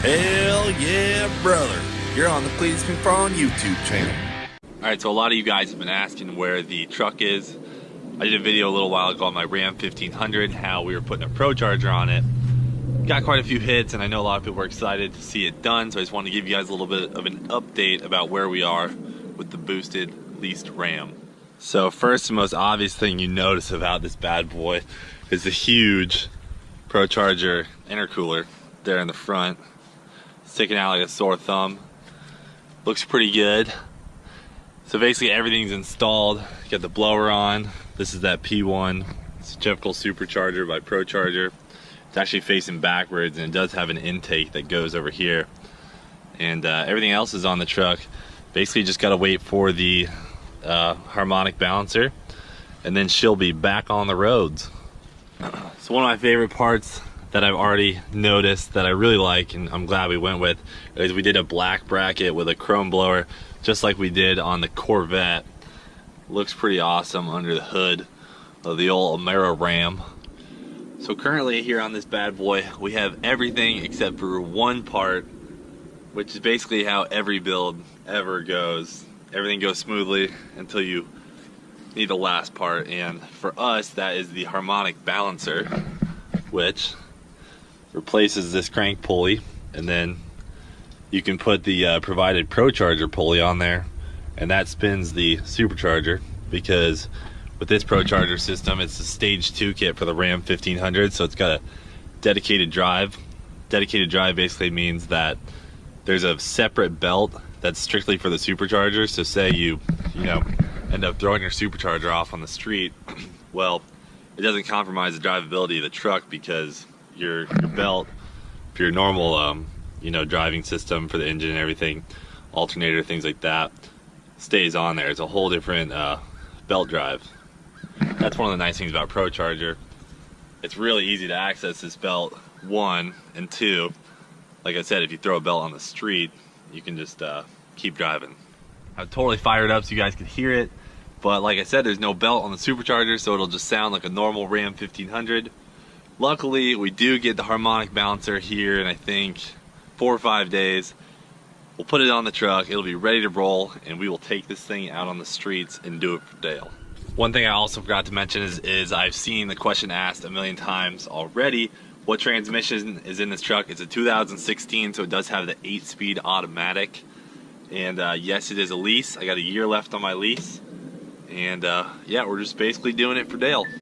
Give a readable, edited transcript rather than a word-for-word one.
Hell yeah, brother. You're on the Cleetus McFarland YouTube channel. Alright, so a lot of you guys have been asking where the truck is. I did a video a little while ago on my Ram 1500, how we were putting a Procharger on it. Got quite a few hits, and I know a lot of people were excited to see it done, so I just wanted to give you guys a little bit of an update about where we are with the boosted leased Ram. So first and most obvious thing you notice about this bad boy is the huge Procharger intercooler there in the front, sticking out like a sore thumb. Looks pretty good. So basically everything's installed. Got the blower on. This is that P1. It's a typical Supercharger by Procharger. It's actually facing backwards, and it does have an intake that goes over here. And everything else is on the truck. Basically just gotta wait for the harmonic balancer, and then she'll be back on the roads. So one of my favorite parts that I've already noticed that I really like, and I'm glad we went with, is we did a black bracket with a chrome blower, just like we did on the Corvette. Looks pretty awesome under the hood of the old Amera Ram. So currently here on this bad boy, we have everything except for one part, which is basically how every build ever goes. Everything goes smoothly until you need the last part, and for us that is the harmonic balancer, which replaces this crank pulley, and then you can put the provided Procharger pulley on there, and that spins the Supercharger, because with this Procharger system it's a stage 2 kit for the Ram 1500, so it's got a dedicated drive. Dedicated drive basically means that there's a separate belt that's strictly for the Supercharger. So say you end up throwing your Supercharger off on the street, well, it doesn't compromise the drivability of the truck, because your belt for your normal driving system for the engine and everything, alternator, things like that, stays on there. It's a whole different belt drive. That's one of the nice things about Procharger. It's really easy to access this belt, one, and two, like I said, if you throw a belt on the street, you can just keep driving. I'm totally fired up so you guys can hear it, but like I said, there's no belt on the Supercharger, so it'll just sound like a normal Ram 1500. Luckily, we do get the harmonic balancer here in I think 4 or 5 days. We'll put it on the truck, it'll be ready to roll, and we will take this thing out on the streets and do it for Dale. One thing I also forgot to mention is I've seen the question asked a million times already, what transmission is in this truck. It's a 2016, so it does have the 8-speed automatic. And yes, it is a lease. I got a year left on my lease. And yeah, we're just basically doing it for Dale.